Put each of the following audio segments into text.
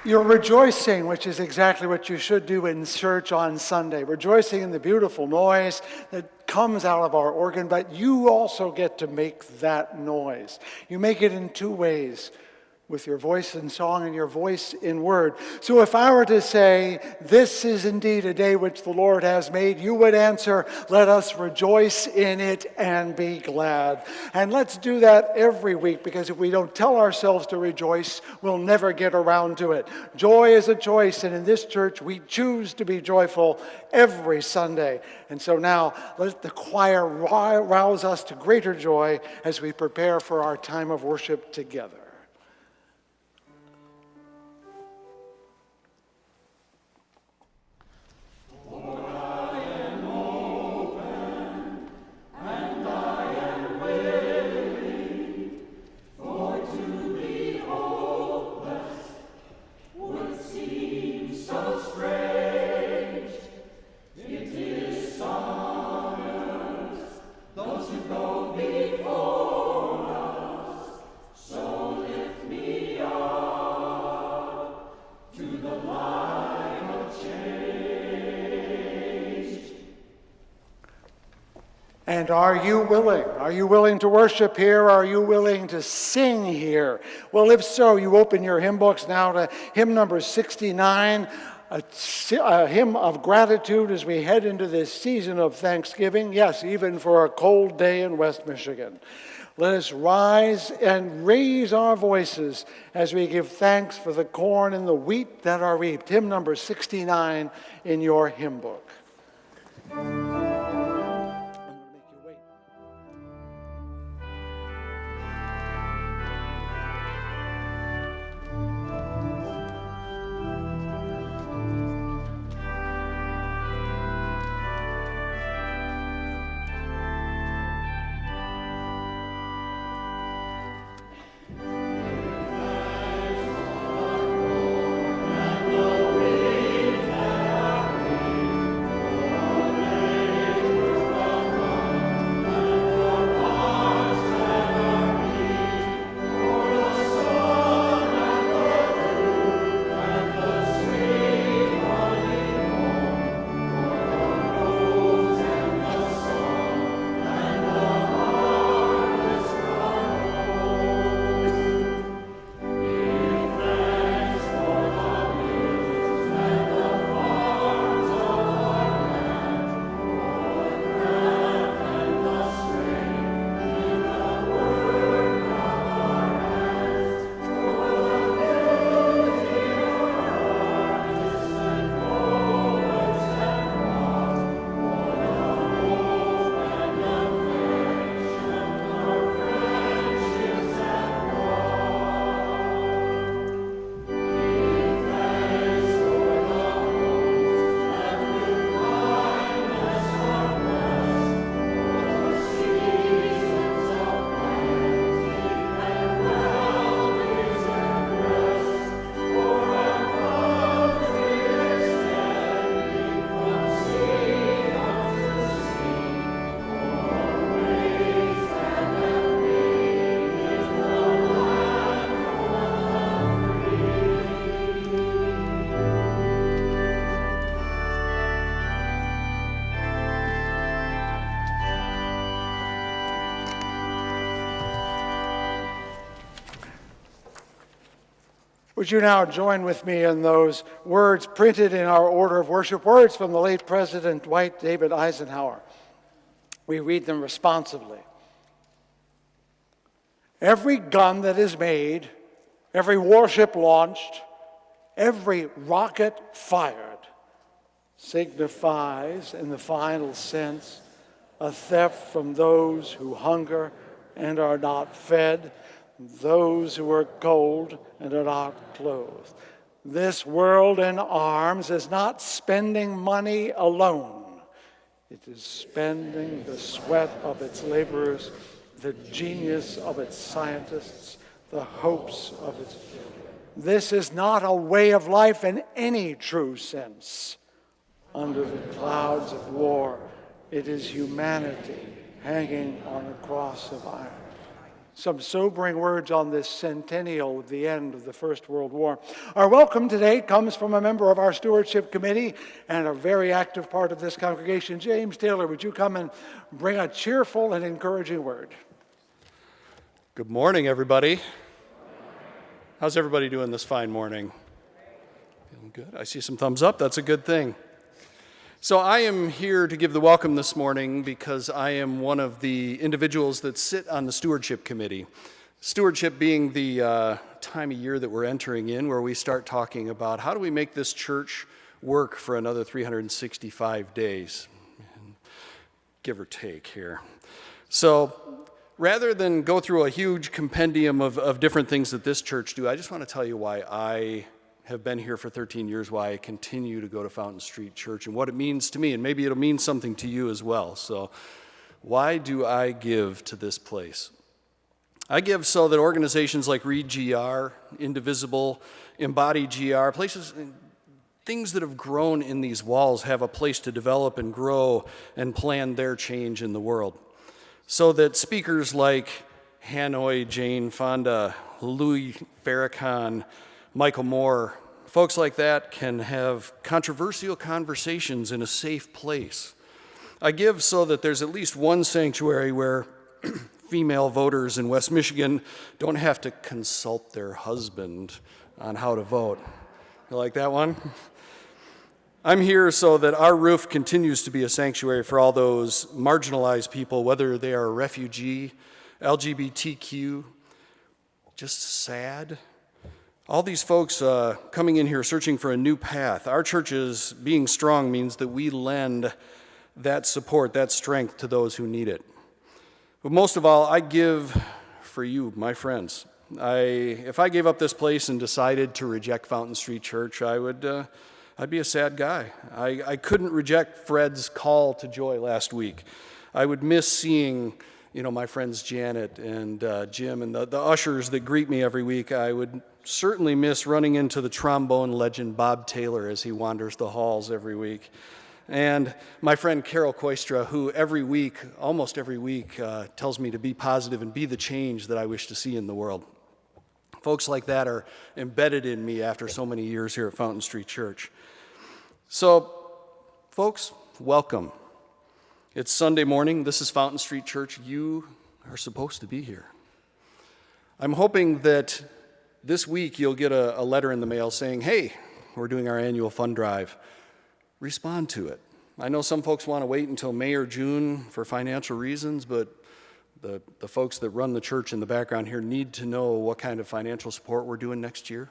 You're rejoicing, which is exactly what you should do in church on Sunday. Rejoicing in the beautiful noise that comes out of our organ, but you also get to make that noise. You make it in two ways, with your voice in song and your voice in word. So if I were to say, this is indeed a day which the Lord has made, you would answer, let us rejoice in it and be glad. And let's do that every week, because if we don't tell ourselves to rejoice, we'll never get around to it. Joy is a choice, and in this church, we choose to be joyful every Sunday. And so now, let the choir rouse us to greater joy as we prepare for our time of worship together. And are you willing? Are you willing to worship here? Are you willing to sing here? Well, if so, you open your hymn books now to hymn number 69, a hymn of gratitude as we head into this season of Thanksgiving. Yes, even for a cold day in West Michigan. Let us rise and raise our voices as we give thanks for the corn and the wheat that are reaped. Hymn number 69 in your hymn book. Would you now join with me in those words printed in our order of worship, words from the late President Dwight David Eisenhower. We read them responsively. Every gun that is made, every warship launched, every rocket fired signifies, in the final sense, a theft from those who hunger and are not fed, those who are cold and are not clothed. This world in arms is not spending money alone. It is spending the sweat of its laborers, the genius of its scientists, the hopes of its children. This is not a way of life in any true sense. Under the clouds of war, it is humanity hanging on a cross of iron. some sobering words on this centennial, the end of the First World War. Our welcome today comes from a member of our stewardship committee and a very active part of this congregation. James Taylor, would you come and bring a cheerful and encouraging word? Good morning, everybody. How's everybody doing this fine morning? Feeling good? I see some thumbs up. That's a good thing. So I am here to give the welcome this morning because I am one of the individuals that sit on the stewardship committee. Stewardship being the time of year that we're entering in where we start talking about how do we make this church work for another 365 days, give or take here. So rather than go through a huge compendium of different things that this church do, I just want to tell you why I have been here for 13 years, why I continue to go to Fountain Street Church and what it means to me, and maybe it'll mean something to you as well. So why do I give to this place? I give so that organizations like Read GR, Indivisible, Embody GR, places, things that have grown in these walls have a place to develop and grow and plan their change in the world. So that speakers like Hanoi, Jane Fonda, Louis Farrakhan, Michael Moore, folks like that can have controversial conversations in a safe place. I give so that there's at least one sanctuary where female voters in West Michigan don't have to consult their husband on how to vote. You like that one? I'm here so that our roof continues to be a sanctuary for all those marginalized people, whether they are a refugee, LGBTQ, just sad. All these folks coming in here searching for a new path. Our churches being strong means that we lend that support, that strength to those who need it. But most of all, I give for you, my friends. If I gave up this place and decided to reject Fountain Street Church, I'd be a sad guy. I couldn't reject Fred's call to joy last week. I would miss seeing my friends Janet and Jim and the ushers that greet me every week. I would certainly miss running into the trombone legend Bob Taylor as he wanders the halls every week. And my friend Carol Koistra, who almost every week, tells me to be positive and be the change that I wish to see in the world. Folks like that are embedded in me after so many years here at Fountain Street Church. So, folks, welcome. It's Sunday morning. This is Fountain Street Church. You are supposed to be here. I'm hoping that this week you'll get a letter in the mail saying, hey, we're doing our annual fund drive. Respond to it. I know some folks want to wait until May or June for financial reasons, but the folks that run the church in the background here need to know what kind of financial support we're doing next year.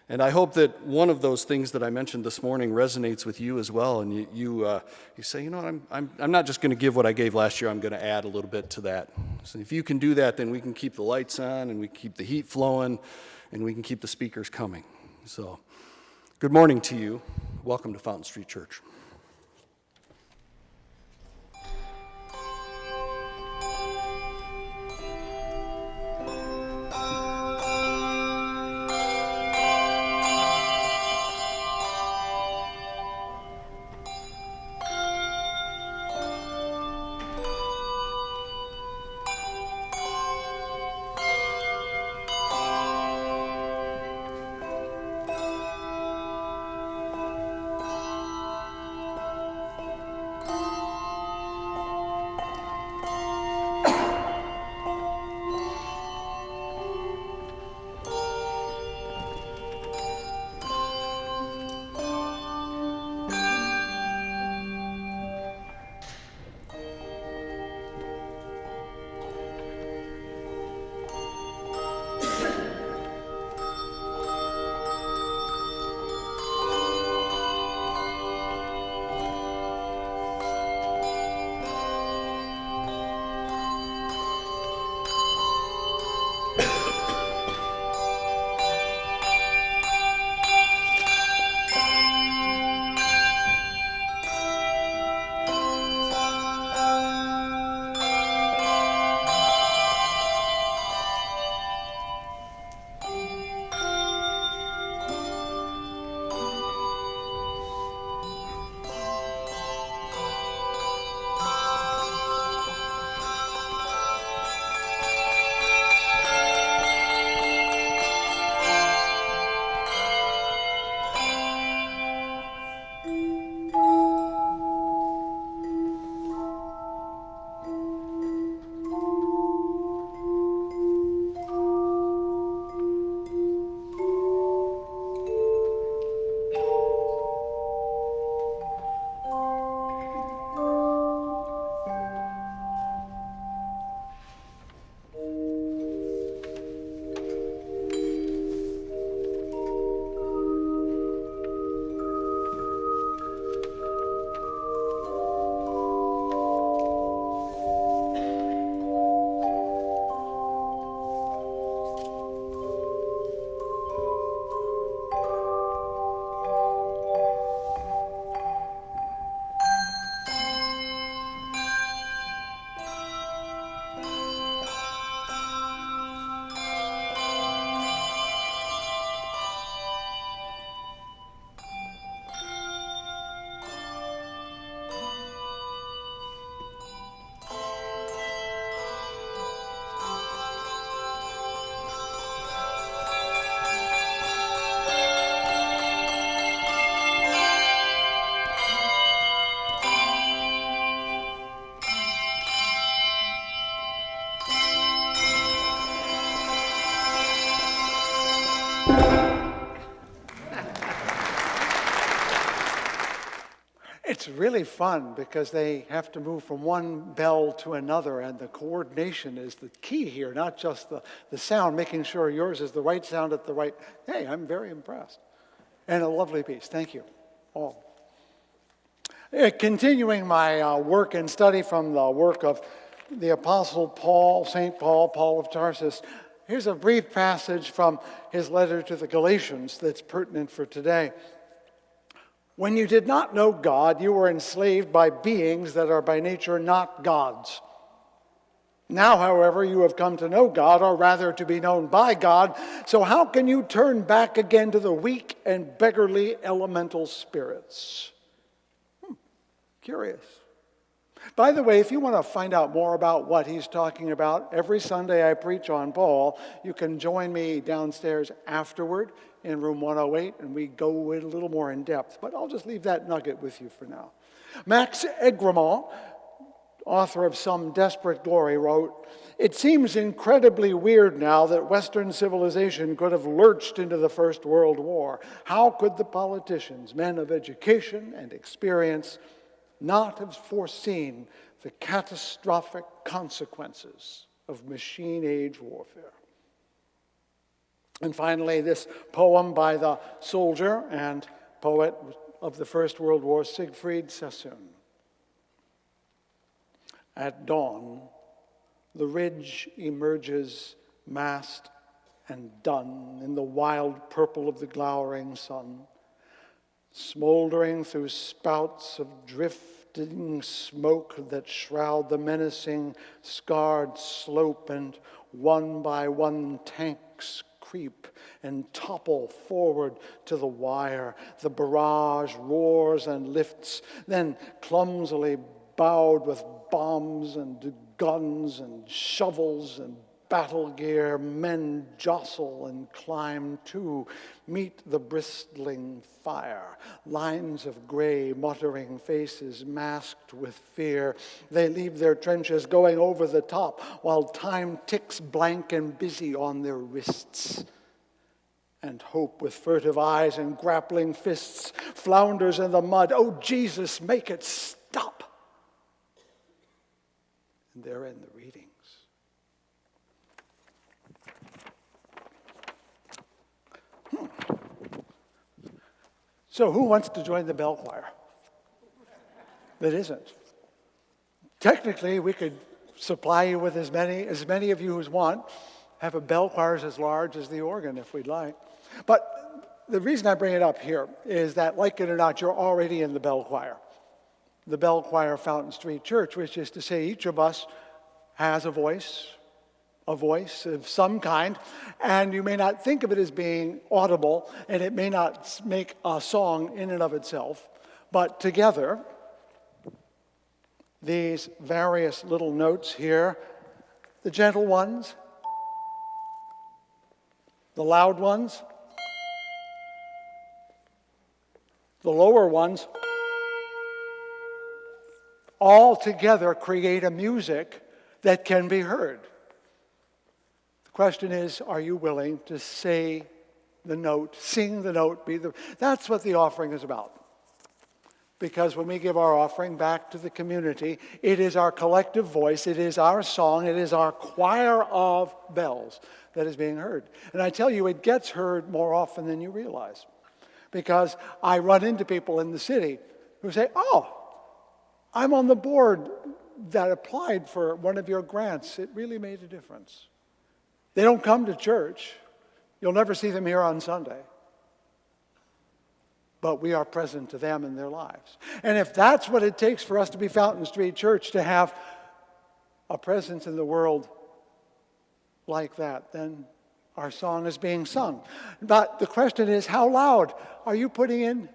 And I hope that one of those things that I mentioned this morning resonates with you as well, and you say, you know what, I'm not just going to give what I gave last year, I'm going to add a little bit to that. So if you can do that, then we can keep the lights on, and we can keep the heat flowing, and we can keep the speakers coming. So good morning to you. Welcome to Fountain Street Church. It's really fun because they have to move from one bell to another, and the coordination is the key here, not just the sound, making sure yours is the right sound at the right. Hey, I'm very impressed. And a lovely piece. Thank you all. Continuing my work and study from the work of the Apostle Paul, St. Paul, Paul of Tarsus, here's a brief passage from his letter to the Galatians that's pertinent for today. When you did not know God, you were enslaved by beings that are by nature not gods. Now, however, you have come to know God, or rather to be known by God, so how can you turn back again to the weak and beggarly elemental spirits? Curious. By the way, if you want to find out more about what he's talking about, every Sunday I preach on Paul. You can join me downstairs afterward in room 108, and we go a little more in depth. But I'll just leave that nugget with you for now. Max Egremont, author of Some Desperate Glory, wrote, "It seems incredibly weird now that Western civilization could have lurched into the First World War. How could the politicians, men of education and experience, not have foreseen the catastrophic consequences of machine-age warfare?" And finally, this poem by the soldier and poet of the First World War, Siegfried Sassoon. At dawn, the ridge emerges massed and dun in the wild purple of the glowering sun, smoldering through spouts of drifting smoke that shroud the menacing, scarred slope, and one by one tanks creep and topple forward to the wire. The barrage roars and lifts, then clumsily bowed with bombs and guns and shovels and battle gear, men jostle and climb to meet the bristling fire. Lines of gray, muttering faces masked with fear. They leave their trenches going over the top while time ticks blank and busy on their wrists. And hope with furtive eyes and grappling fists flounders in the mud. Oh, Jesus, make it stop. And they're in the readings. So who wants to join the bell choir? That isn't. Technically, we could supply you with as many of you as want, have a bell choir as large as the organ if we'd like. But the reason I bring it up here is that, like it or not, you're already in the bell choir. The bell choir of Fountain Street Church, which is to say each of us has a voice of some kind, and you may not think of it as being audible, and it may not make a song in and of itself, but together, these various little notes here, the gentle ones, the loud ones, the lower ones, all together create a music that can be heard. The question is, are you willing to say the note, sing the note, that's what the offering is about. Because when we give our offering back to the community, it is our collective voice, it is our song, it is our choir of bells that is being heard. And I tell you, it gets heard more often than you realize. Because I run into people in the city who say, "Oh, I'm on the board that applied for one of your grants. It really made a difference." They don't come to church. You'll never see them here on Sunday. But we are present to them in their lives. And if that's what it takes for us to be Fountain Street Church, to have a presence in the world like that, then our song is being sung. But the question is, how loud? Are you putting in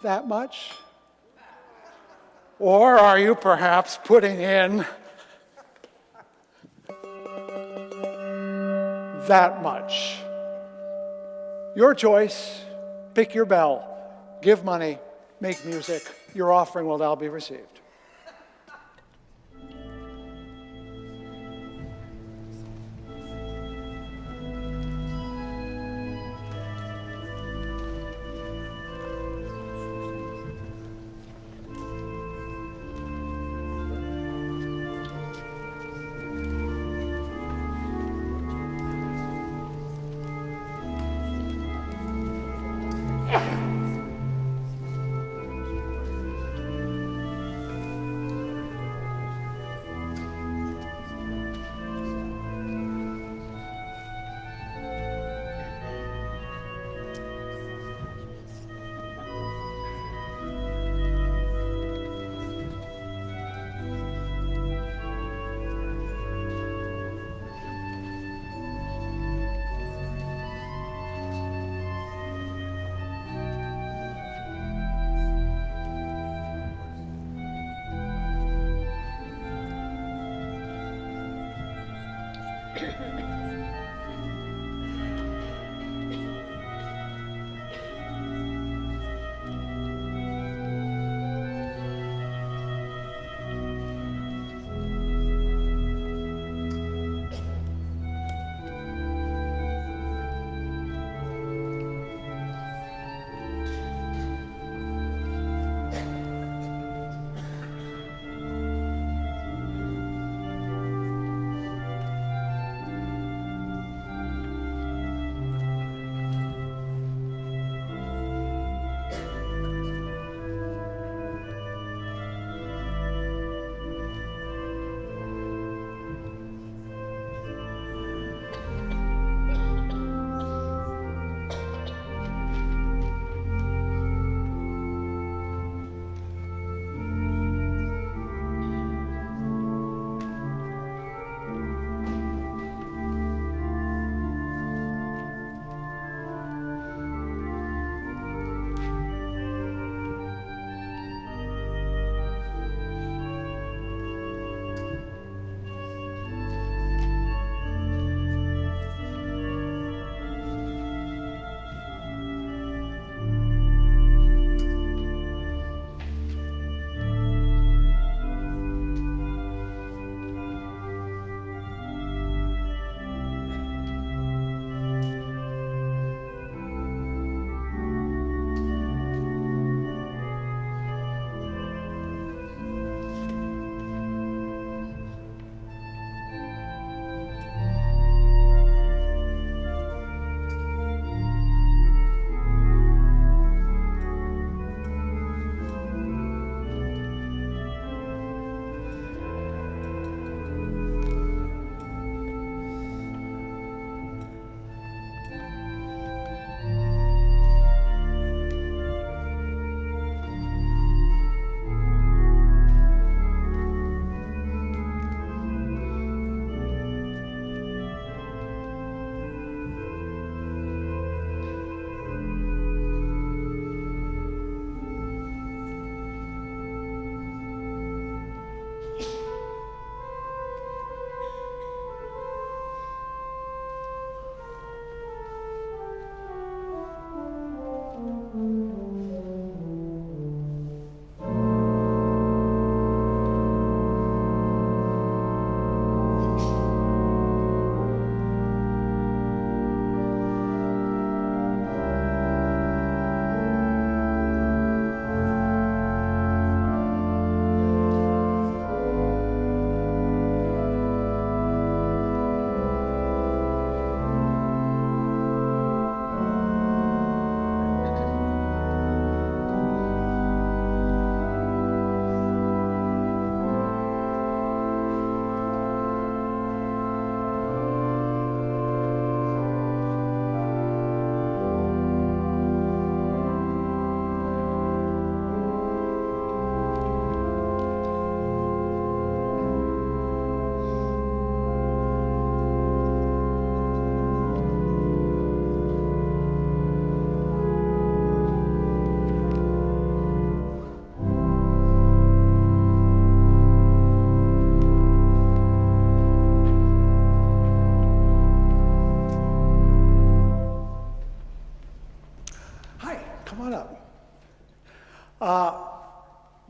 that much? Or are you perhaps putting in that much? Your choice. Pick your bell. Give money. Make music. Your offering will now be received.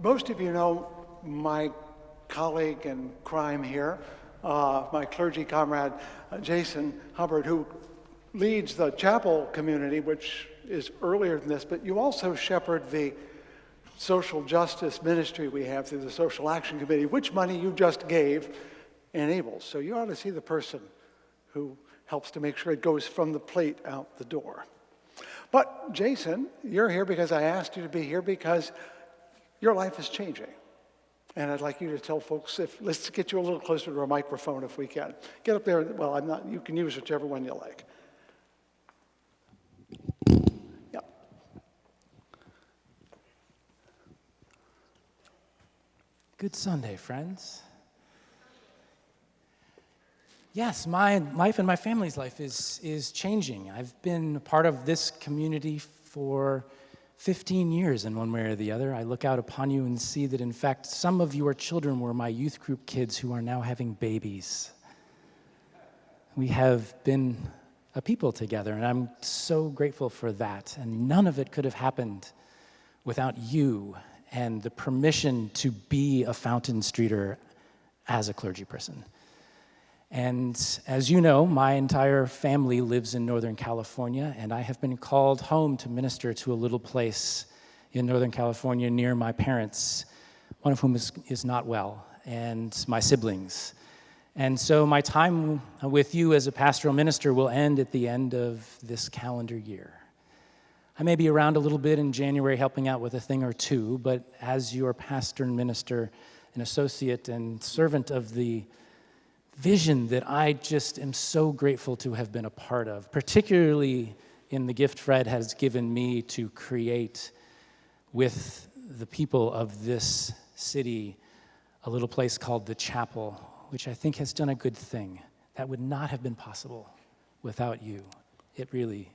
Most of you know my colleague in crime here, my clergy comrade, Jason Hubbard, who leads the chapel community, which is earlier than this, but you also shepherd the social justice ministry we have through the Social Action Committee, which money you just gave enables. So you ought to see the person who helps to make sure it goes from the plate out the door. But Jason, you're here because I asked you to be here because your life is changing. And I'd like you to tell folks, let's get you a little closer to a microphone if we can. Get up there, well, you can use whichever one you like. Yep. Good Sunday, friends. Yes, my life and my family's life is changing. I've been a part of this community for 15 years in one way or the other. I look out upon you and see that, in fact, some of your children were my youth group kids who are now having babies. We have been a people together, and I'm so grateful for that. And none of it could have happened without you and the permission to be a Fountain Streeter as a clergy person. And as you know, my entire family lives in Northern California, and I have been called home to minister to a little place in Northern California near my parents, one of whom is not well, and my siblings. And so my time with you as a pastoral minister will end at the end of this calendar year. I may be around a little bit in January helping out with a thing or two, but as your pastor and minister, an associate and servant of the vision that I just am so grateful to have been a part of, particularly in the gift Fred has given me to create with the people of this city a little place called the Chapel, which I think has done a good thing. That would not have been possible without you. It really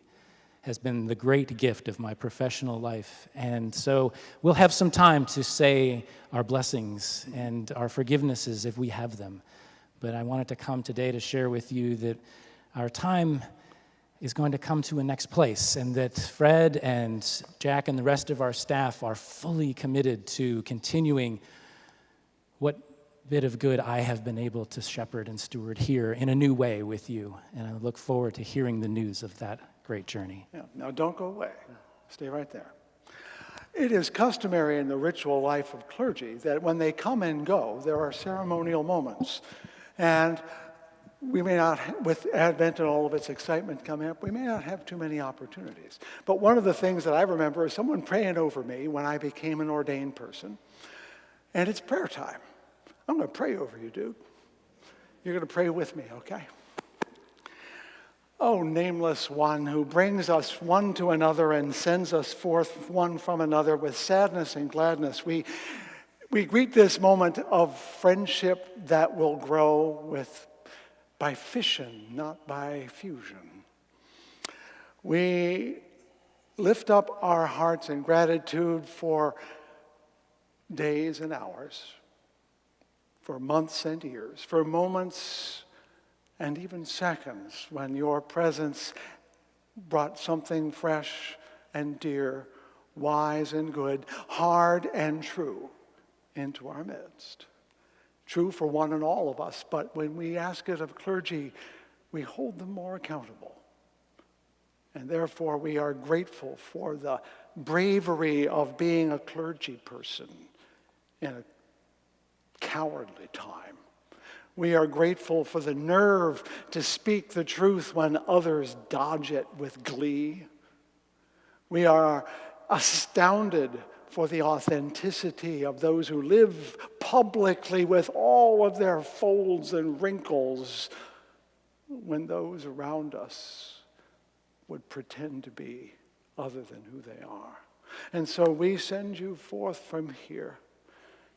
has been the great gift of my professional life. And so we'll have some time to say our blessings and our forgivenesses if we have them. But I wanted to come today to share with you that our time is going to come to a next place, and that Fred and Jack and the rest of our staff are fully committed to continuing what bit of good I have been able to shepherd and steward here in a new way with you. And I look forward to hearing the news of that great journey. Yeah. Now don't go away. Stay right there. It is customary in the ritual life of clergy that when they come and go, there are ceremonial moments. And we may not, with Advent and all of its excitement coming up, we may not have too many opportunities. But one of the things that I remember is someone praying over me when I became an ordained person. And it's prayer time. I'm going to pray over you, dude. You're going to pray with me, okay? Oh, nameless one who brings us one to another and sends us forth one from another with sadness and gladness, we greet this moment of friendship that will grow by fission, not by fusion. We lift up our hearts in gratitude for days and hours, for months and years, for moments and even seconds when your presence brought something fresh and dear, wise and good, hard and true into our midst. True for one and all of us, but when we ask it of clergy, we hold them more accountable. And therefore, we are grateful for the bravery of being a clergy person in a cowardly time. We are grateful for the nerve to speak the truth when others dodge it with glee. We are astounded for the authenticity of those who live publicly with all of their folds and wrinkles when those around us would pretend to be other than who they are. And so we send you forth from here,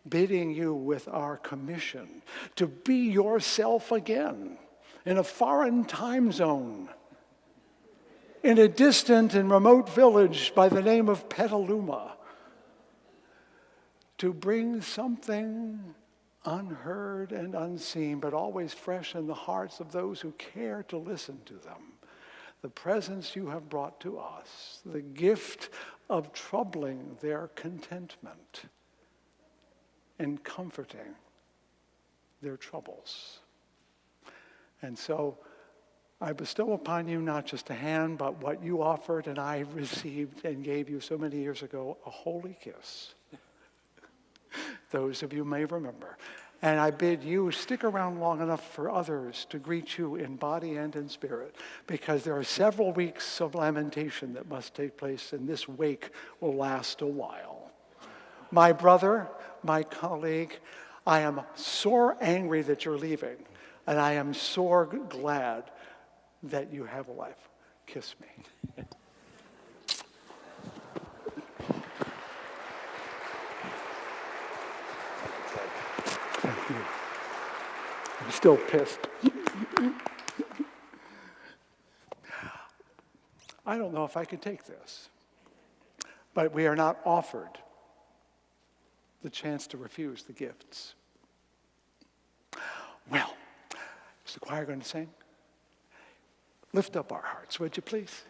bidding you with our commission to be yourself again in a foreign time zone, in a distant and remote village by the name of Petaluma, to bring something unheard and unseen, but always fresh in the hearts of those who care to listen to them. The presence you have brought to us, the gift of troubling their contentment and comforting their troubles. And so I bestow upon you not just a hand, but what you offered and I received and gave you so many years ago, a holy kiss. Those of you may remember. And I bid you stick around long enough for others to greet you in body and in spirit, because there are several weeks of lamentation that must take place, and this wake will last a while. My brother, my colleague, I am sore angry that you're leaving, and I am sore glad that you have a life. Kiss me. Thank you. I'm still pissed. I don't know if I can take this, but we are not offered the chance to refuse the gifts. Well, is the choir going to sing? Lift up our hearts, would you please?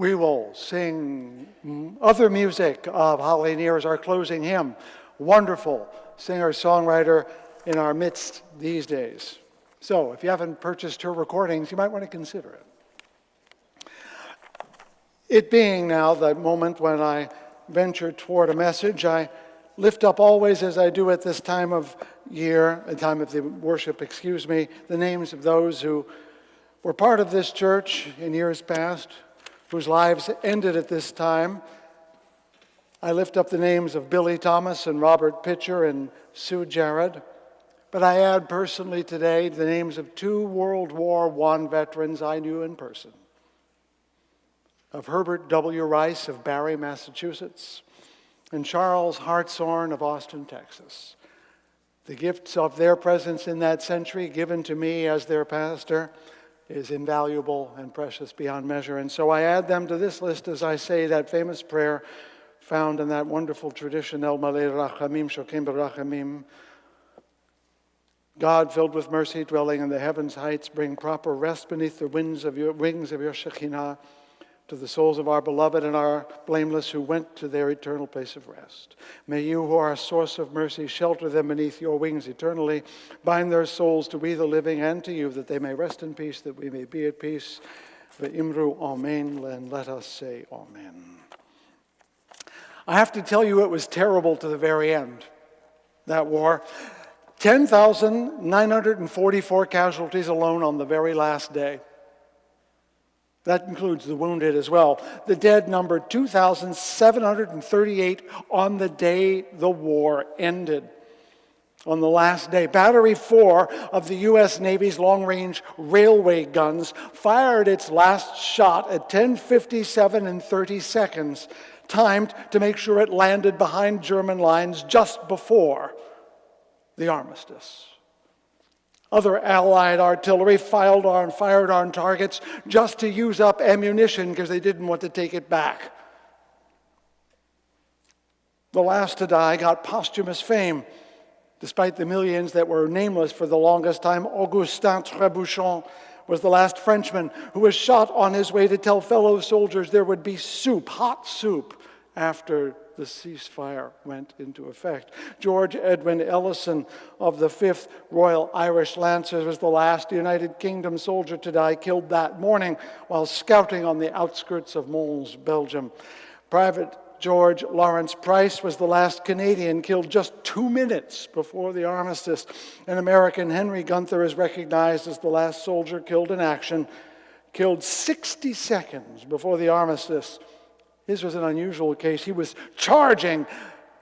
We will sing other music of Holly Near as our closing hymn. Wonderful singer-songwriter in our midst these days. So if you haven't purchased her recordings, you might want to consider it. It being now the moment when I venture toward a message, I lift up always, as I do at this time of year, a time of the worship, the names of those who were part of this church in years past, whose lives ended at this time. I lift up the names of Billy Thomas and Robert Pitcher and Sue Jarrett. But I add personally today the names of 2 World War I veterans I knew in person. Of Herbert W. Rice of Barre, Massachusetts, and Charles Hartshorn of Austin, Texas. The gifts of their presence in that century given to me as their pastor is invaluable and precious beyond measure. And so I add them to this list as I say that famous prayer found in that wonderful tradition, El Malei Rachamim Shokim Berachamim. God, filled with mercy, dwelling in the heavens heights, bring proper rest beneath the wings of your Shekinah to the souls of our beloved and our blameless who went to their eternal place of rest. May you, who are a source of mercy, shelter them beneath your wings eternally. Bind their souls to we the living and to you, that they may rest in peace, that we may be at peace. Ve'imru amen, and let us say amen. I have to tell you, it was terrible to the very end, that war. 10,944 casualties alone on the very last day. That includes the wounded as well. The dead numbered 2,738 on the day the war ended. On the last day, Battery 4 of the U.S. Navy's long-range railway guns fired its last shot at 10:57 and 30 seconds, timed to make sure it landed behind German lines just before the armistice. Other Allied artillery fired on targets just to use up ammunition because they didn't want to take it back. The last to die got posthumous fame. Despite the millions that were nameless for the longest time, Augustin Trébuchon was the last Frenchman who was shot on his way to tell fellow soldiers there would be soup, hot soup, after the ceasefire went into effect. George Edwin Ellison of the 5th Royal Irish Lancers was the last United Kingdom soldier to die, killed that morning while scouting on the outskirts of Mons, Belgium. Private George Lawrence Price was the last Canadian killed just 2 minutes before the armistice. And American Henry Gunther is recognized as the last soldier killed in action, killed 60 seconds before the armistice. His was an unusual case. He was charging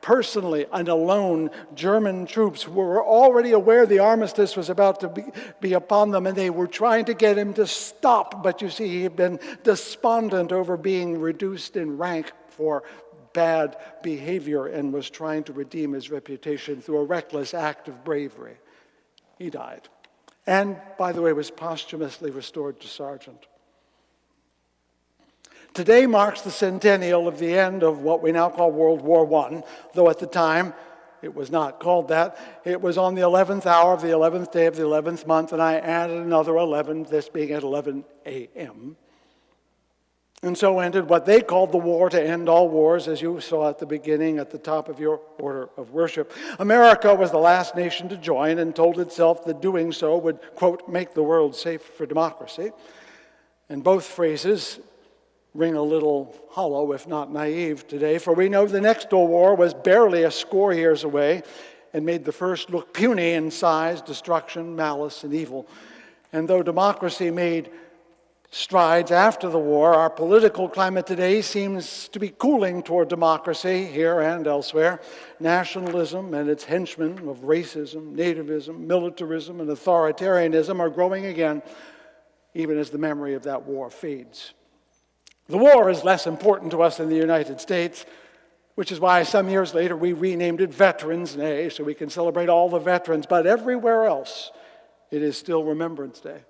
personally and alone German troops who were already aware the armistice was about to be upon them, and they were trying to get him to stop. But you see, he had been despondent over being reduced in rank for bad behavior and was trying to redeem his reputation through a reckless act of bravery. He died. And, by the way, was posthumously restored to sergeant. Today marks the centennial of the end of what we now call World War I, though at the time it was not called that. It was on the 11th hour of the 11th day of the 11th month, and I added another 11, this being at 11 a.m. And so ended what they called the war to end all wars, as you saw at the beginning at the top of your order of worship. America was the last nation to join and told itself that doing so would, quote, make the world safe for democracy. And both phrases ring a little hollow, if not naive, today, for we know the next war was barely a score years away and made the first look puny in size, destruction, malice, and evil. And though democracy made strides after the war, our political climate today seems to be cooling toward democracy here and elsewhere. Nationalism and its henchmen of racism, nativism, militarism, and authoritarianism are growing again, even as the memory of that war fades. The war is less important to us in the United States, which is why some years later we renamed it Veterans Day, so we can celebrate all the veterans. But everywhere else, it is still Remembrance Day.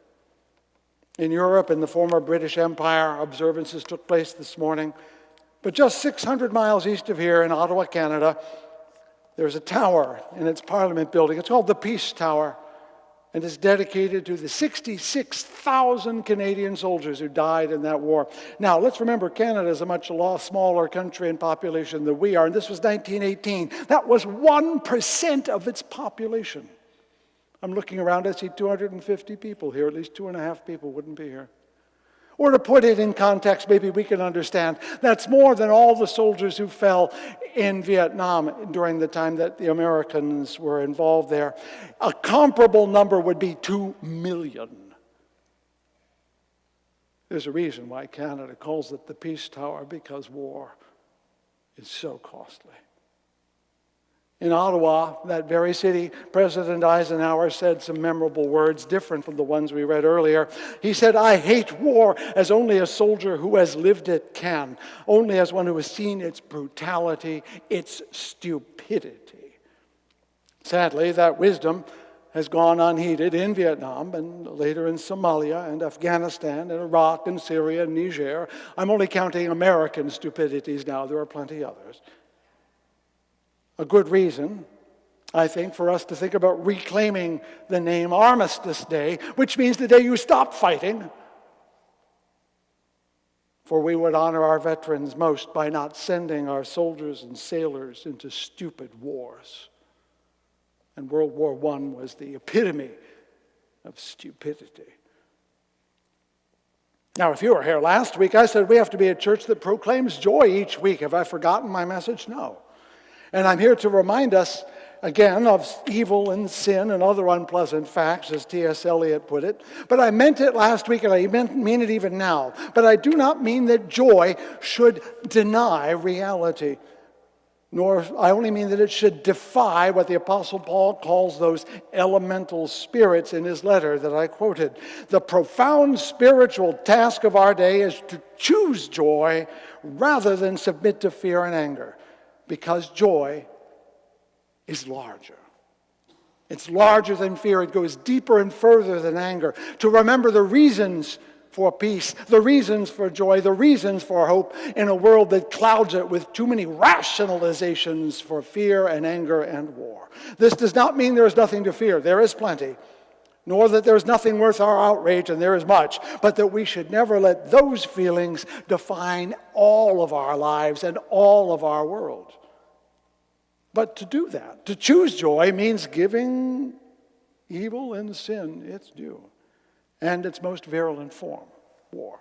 In Europe, in the former British Empire, observances took place this morning. But just 600 miles east of here in Ottawa, Canada, there's a tower in its Parliament building. It's called the Peace Tower. and is dedicated to the 66,000 Canadian soldiers who died in that war. Now, let's remember Canada is a much smaller country in population than we are, and this was 1918. That was 1% of its population. I'm looking around, I see 250 people here, at least 2.5 people wouldn't be here. Or to put it in context, maybe we can understand, that's more than all the soldiers who fell in Vietnam during the time that the Americans were involved there. A comparable number would be 2 million. There's a reason why Canada calls it the Peace Tower, because war is so costly. In Ottawa, that very city, President Eisenhower said some memorable words different from the ones we read earlier. He said, "I hate war as only a soldier who has lived it can, only as one who has seen its brutality, its stupidity." Sadly, that wisdom has gone unheeded in Vietnam and later in Somalia and Afghanistan and Iraq and Syria and Niger. I'm only counting American stupidities now. There are plenty others. A good reason, I think, for us to think about reclaiming the name Armistice Day, which means the day you stop fighting. For we would honor our veterans most by not sending our soldiers and sailors into stupid wars. And World War I was the epitome of stupidity. Now, if you were here last week, I said we have to be a church that proclaims joy each week. Have I forgotten my message? No. And I'm here to remind us, again, of evil and sin and other unpleasant facts, as T.S. Eliot put it. But I meant it last week, and I mean it even now. But I do not mean that joy should deny reality. Nor, I only mean that it should defy what the Apostle Paul calls those elemental spirits in his letter that I quoted. The profound spiritual task of our day is to choose joy rather than submit to fear and anger. Because joy is larger. It's larger than fear. It goes deeper and further than anger. To remember the reasons for peace, the reasons for joy, the reasons for hope in a world that clouds it with too many rationalizations for fear and anger and war. This does not mean there is nothing to fear. There is plenty. Nor that there is nothing worth our outrage, and there is much, but that we should never let those feelings define all of our lives and all of our world. But to do that, to choose joy, means giving evil and sin its due, and its most virulent form, war.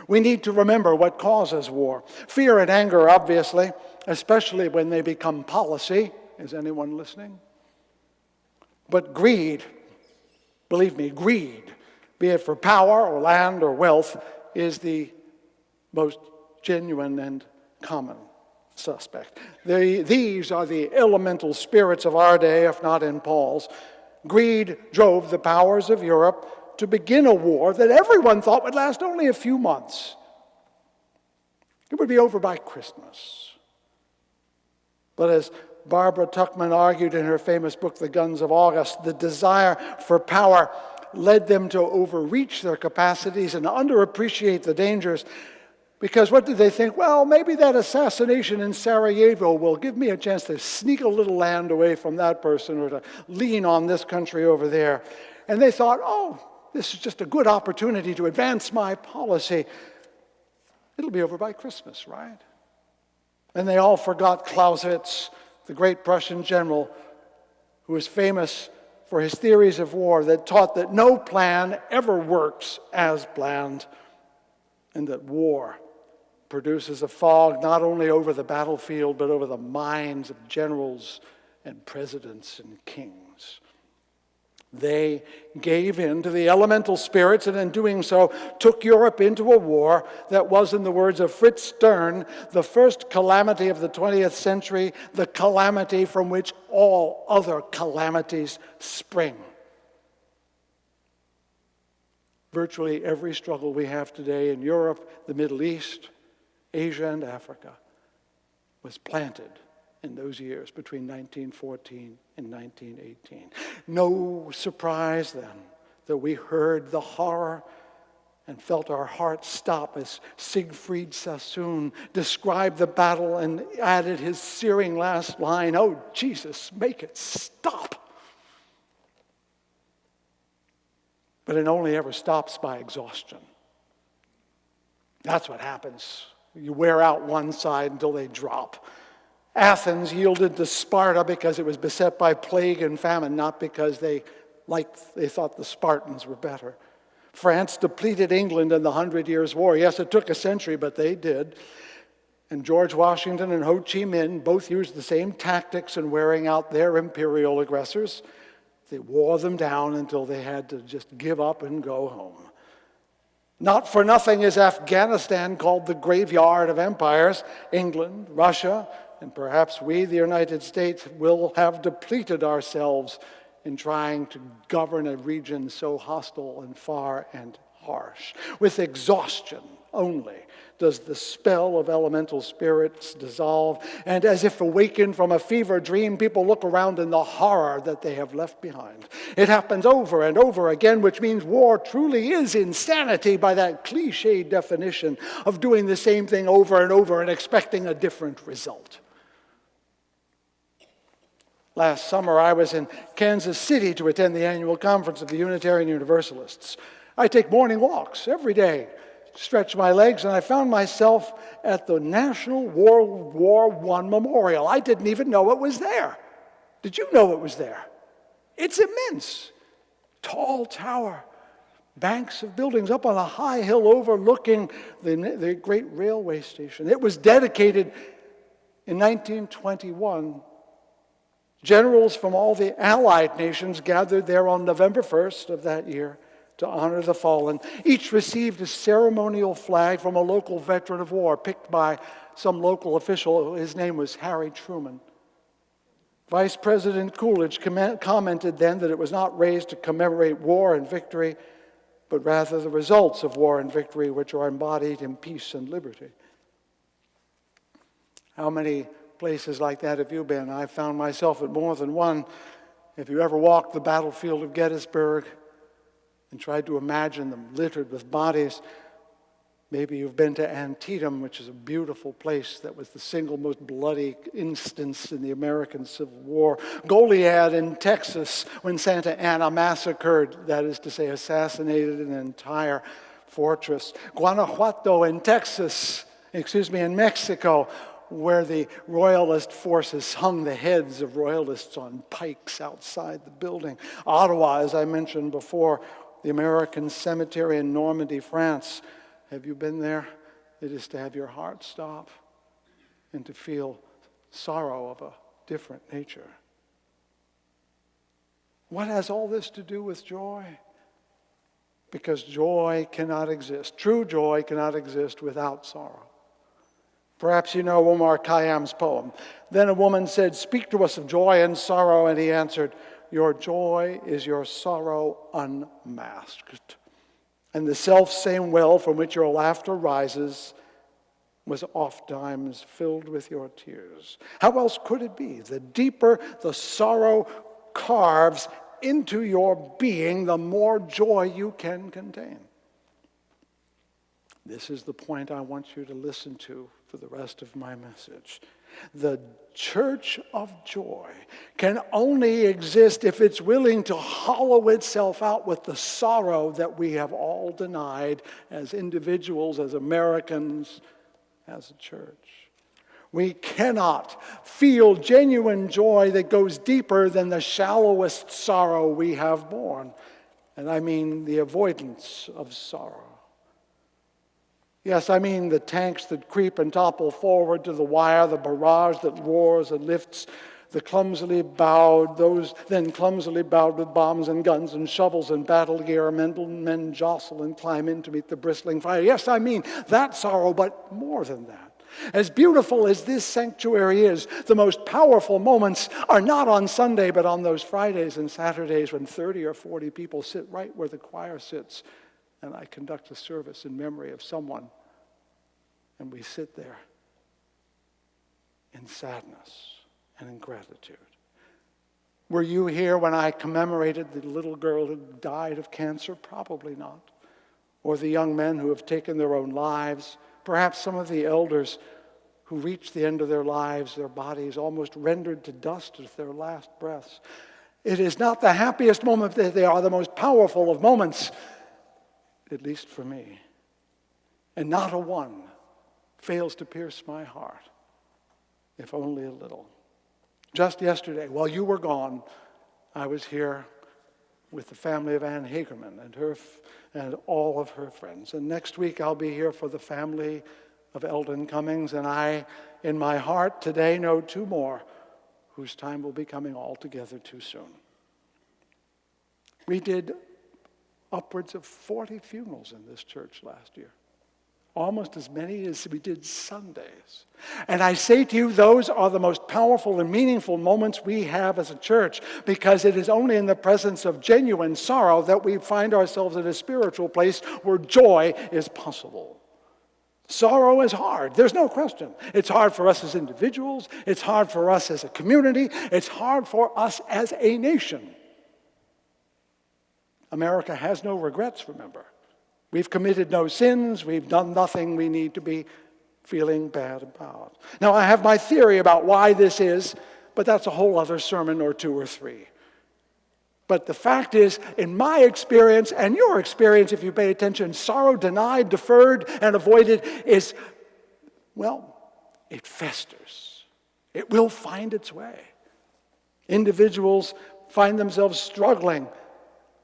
We need to remember what causes war. Fear and anger, obviously, especially when they become policy. Is anyone listening? But greed, believe me, greed, be it for power or land or wealth, is the most genuine and common suspect. These are the elemental spirits of our day, if not in Paul's. Greed drove the powers of Europe to begin a war that everyone thought would last only a few months. It would be over by Christmas. But as Barbara Tuchman argued in her famous book, The Guns of August, the desire for power led them to overreach their capacities and underappreciate the dangers. Because what did they think? Well, maybe that assassination in Sarajevo will give me a chance to sneak a little land away from that person or to lean on this country over there. And they thought, oh, this is just a good opportunity to advance my policy. It'll be over by Christmas, right? And they all forgot Clausewitz, the great Prussian general, who was famous for his theories of war that taught that no plan ever works as planned, and that war produces a fog not only over the battlefield, but over the minds of generals and presidents and kings. They gave in to the elemental spirits, and in doing so, took Europe into a war that was, in the words of Fritz Stern, the first calamity of the 20th century, the calamity from which all other calamities spring. Virtually every struggle we have today in Europe, the Middle East, Asia, and Africa was planted in those years between 1914 and 1918. No surprise then that we heard the horror and felt our hearts stop as Siegfried Sassoon described the battle and added his searing last line, "Oh, Jesus, make it stop." but it only ever stops by exhaustion. That's what happens. You wear out one side until they drop. Athens yielded to Sparta because it was beset by plague and famine, not because they thought the Spartans were better. France depleted England in the 100 Years' War. Yes, it took a century, but they did. And George Washington and Ho Chi Minh both used the same tactics in wearing out their imperial aggressors. They wore them down until they had to just give up and go home. Not for nothing is Afghanistan called the graveyard of empires. England, Russia, and perhaps we, the United States, will have depleted ourselves in trying to govern a region so hostile and far and harsh. With exhaustion only does the spell of elemental spirits dissolve, and as if awakened from a fever dream, people look around in the horror that they have left behind. It happens over and over again, which means war truly is insanity by that cliched definition of doing the same thing over and over and expecting a different result. Last summer, I was in Kansas City to attend the annual conference of the Unitarian Universalists. I take morning walks every day, stretch my legs, and I found myself at the National World War I Memorial. I didn't even know it was there. Did you know it was there? It's immense. Tall tower, banks of buildings up on a high hill overlooking the great railway station. It was dedicated in 1921. Generals from all the Allied nations gathered there on November 1st of that year to honor the fallen. Each received a ceremonial flag from a local veteran of war picked by some local official. His name was Harry Truman. Vice President Coolidge commented then that it was not raised to commemorate war and victory, but rather the results of war and victory, which are embodied in peace and liberty. How many places like that have you been? I've found myself at more than one. If you ever walked the battlefield of Gettysburg and tried to imagine them littered with bodies, maybe you've been to Antietam, which is a beautiful place that was the single most bloody instance in the American Civil War. Goliad in Texas, when Santa Anna massacred, that is to say, assassinated an entire fortress. Guanajuato in in Mexico, where the royalist forces hung the heads of royalists on pikes outside the building. Ottawa, as I mentioned before, the American cemetery in Normandy, France. Have you been there? It is to have your heart stop and to feel sorrow of a different nature. What has all this to do with joy? Because joy cannot exist. True joy cannot exist without sorrow. Perhaps you know Omar Khayyam's poem. Then a woman said, "Speak to us of joy and sorrow," and he answered, "Your joy is your sorrow unmasked. And the self-same well from which your laughter rises was ofttimes filled with your tears." How else could it be? The deeper the sorrow carves into your being, the more joy you can contain. This is the point I want you to listen to for the rest of my message. The church of joy can only exist if it's willing to hollow itself out with the sorrow that we have all denied as individuals, as Americans, as a church. We cannot feel genuine joy that goes deeper than the shallowest sorrow we have borne. And I mean the avoidance of sorrow. Yes, I mean the tanks that creep and topple forward to the wire, the barrage that roars and lifts, those then clumsily bowed with bombs and guns and shovels and battle gear, men jostle and climb in to meet the bristling fire. Yes, I mean that sorrow, but more than that. As beautiful as this sanctuary is, the most powerful moments are not on Sunday, but on those Fridays and Saturdays when 30 or 40 people sit right where the choir sits, and I conduct a service in memory of someone, and we sit there in sadness and in gratitude. Were you here when I commemorated the little girl who died of cancer? Probably not. Or the young men who have taken their own lives. Perhaps some of the elders who reached the end of their lives, their bodies almost rendered to dust with their last breaths. It is not the happiest moment, but they are the most powerful of moments, at least for me. And not a one fails to pierce my heart, if only a little. Just yesterday, while you were gone, I was here with the family of Ann Hagerman and all of her friends. And next week I'll be here for the family of Eldon Cummings, and I, in my heart today, know two more whose time will be coming altogether too soon. We did upwards of 40 funerals in this church last year. Almost as many as we did Sundays. And I say to you, those are the most powerful and meaningful moments we have as a church, because it is only in the presence of genuine sorrow that we find ourselves in a spiritual place where joy is possible. Sorrow is hard, there's no question. It's hard for us as individuals, it's hard for us as a community, it's hard for us as a nation. America has no regrets, remember. We've committed no sins. We've done nothing we need to be feeling bad about. Now, I have my theory about why this is, but that's a whole other sermon or two or three. But the fact is, in my experience and your experience, if you pay attention, sorrow denied, deferred, and avoided is, well, it festers. It will find its way. Individuals find themselves struggling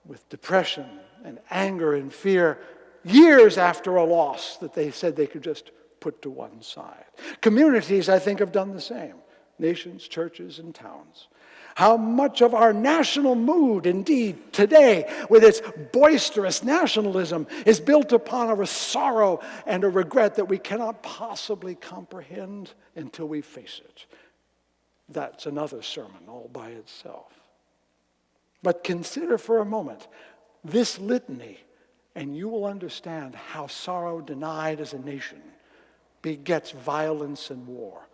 with depression and anger and fear years after a loss that they said they could just put to one side. Communities, I think, have done the same. Nations, churches, and towns. How much of our national mood, indeed, today, with its boisterous nationalism, is built upon a sorrow and a regret that we cannot possibly comprehend until we face it. That's another sermon all by itself. But consider for a moment this litany, and you will understand how sorrow denied as a nation begets violence and war.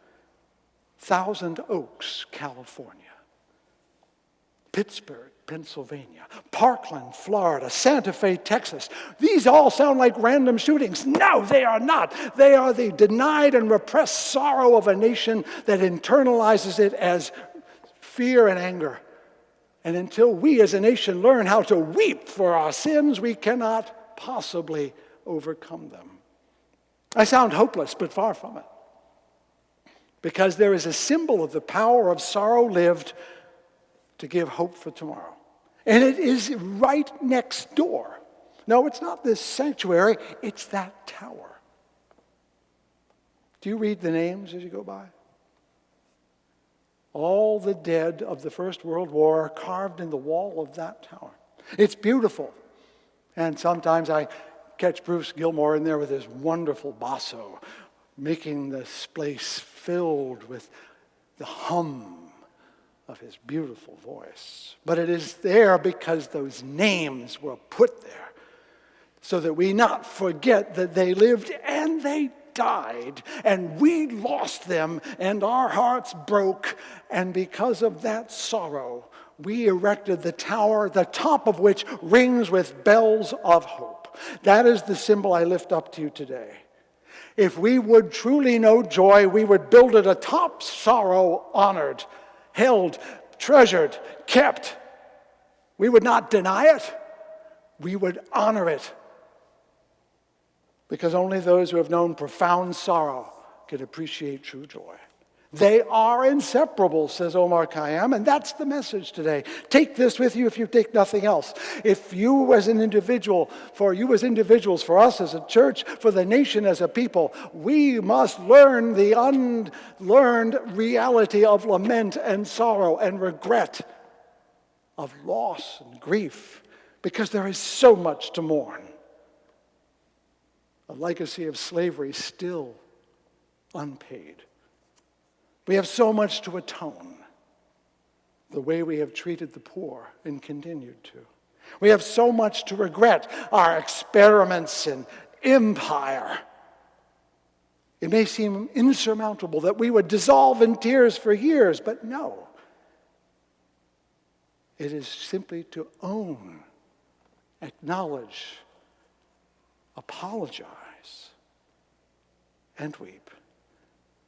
Thousand Oaks, California. Pittsburgh, Pennsylvania. Parkland, Florida. Santa Fe, Texas. These all sound like random shootings. No, they are not. They are the denied and repressed sorrow of a nation that internalizes it as fear and anger. And until we as a nation learn how to weep for our sins, we cannot possibly overcome them. I sound hopeless, but far from it. Because there is a symbol of the power of sorrow lived to give hope for tomorrow. And it is right next door. No, it's not this sanctuary, it's that tower. Do you read the names as you go by? All the dead of the First World War are carved in the wall of that tower. It's beautiful. And sometimes I catch Bruce Gilmore in there with his wonderful basso, making this place filled with the hum of his beautiful voice. But it is there because those names were put there so that we not forget that they lived and they died, and we lost them, and our hearts broke, and because of that sorrow, we erected the tower, the top of which rings with bells of hope. That is the symbol I lift up to you today. If we would truly know joy, we would build it atop sorrow, honored, held, treasured, kept. We would not deny it. We would honor it. Because only those who have known profound sorrow can appreciate true joy. They are inseparable, says Omar Khayyam, and that's the message today. Take this with you if you take nothing else. If you as an individual, for you as individuals, for us as a church, for the nation as a people, we must learn the unlearned reality of lament and sorrow and regret, of loss and grief, because there is so much to mourn. A legacy of slavery still unpaid. We have so much to atone. The way we have treated the poor and continued to. We have so much to regret. Our experiments in empire. It may seem insurmountable that we would dissolve in tears for years, but no. It is simply to own, acknowledge, apologize, and weep.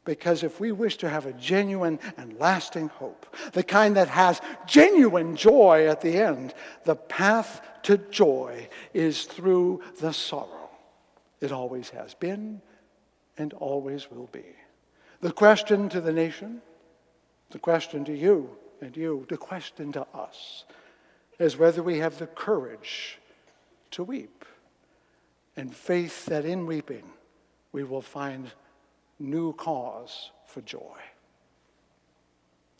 Because if we wish to have a genuine and lasting hope, the kind that has genuine joy at the end, the path to joy is through the sorrow. It always has been and always will be. The question to the nation, the question to you and you, the question to us, is whether we have the courage to weep and faith that in weeping we will find new cause for joy.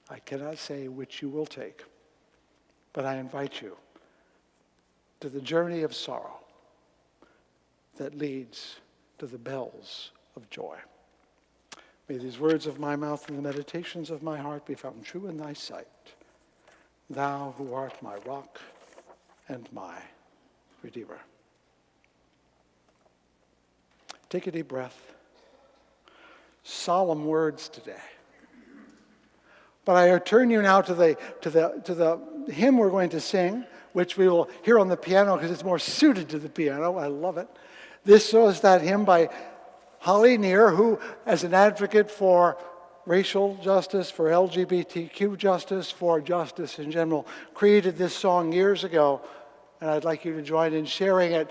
I cannot say which you will take, but I invite you to the journey of sorrow that leads to the bells of joy. May these words of my mouth and the meditations of my heart be found true in thy sight, thou who art my rock and my Redeemer. Take a deep breath. Solemn words today. But I turn you now to the hymn we're going to sing, which we will hear on the piano because it's more suited to the piano. I love it. This was that hymn by Holly Neer, who, as an advocate for racial justice, for LGBTQ justice, for justice in general, created this song years ago. And I'd like you to join in sharing it,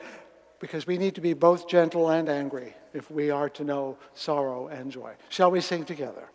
because we need to be both gentle and angry if we are to know sorrow and joy. Shall we sing together?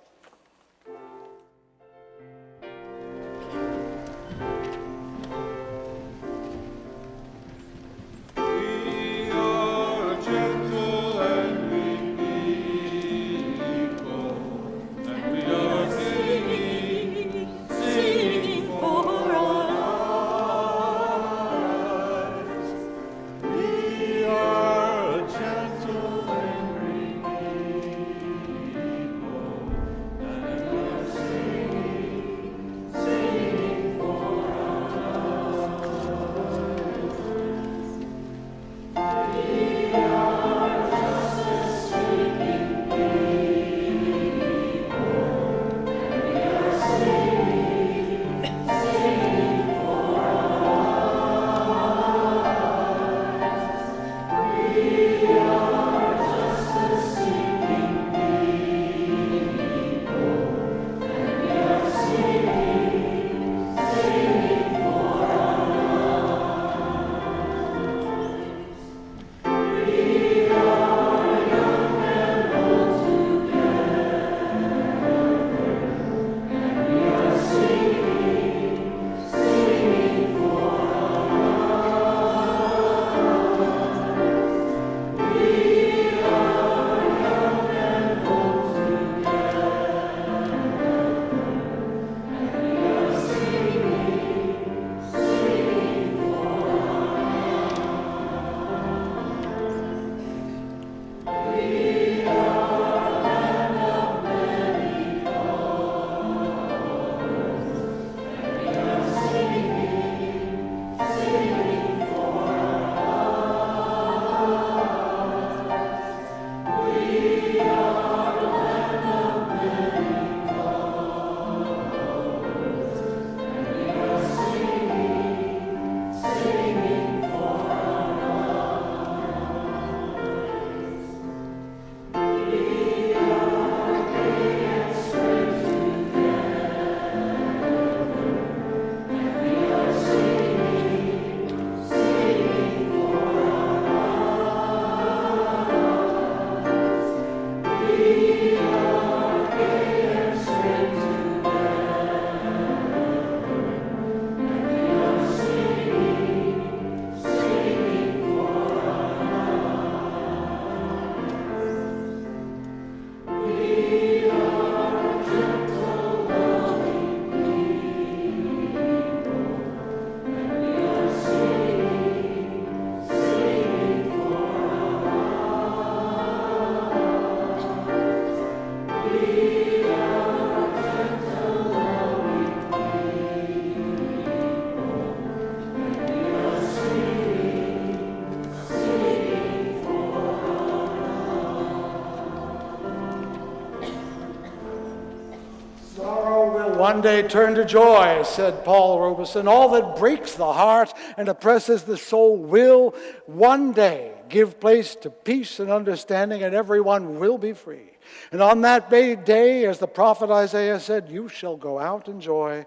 one day turn to joy, said Paul Robeson. All that breaks the heart and oppresses the soul will one day give place to peace and understanding, and everyone will be free. And on that day, as the prophet Isaiah said, you shall go out in joy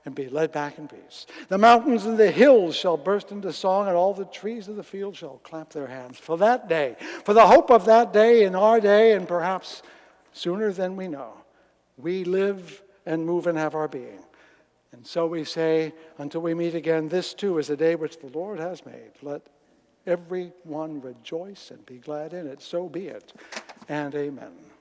and be led back in peace. The mountains and the hills shall burst into song, and all the trees of the field shall clap their hands. For that day, for the hope of that day in our day, and perhaps sooner than we know, we live and move and have our being. And so we say, until we meet again, this too is a day which the Lord has made. Let everyone rejoice and be glad in it. So be it, and amen.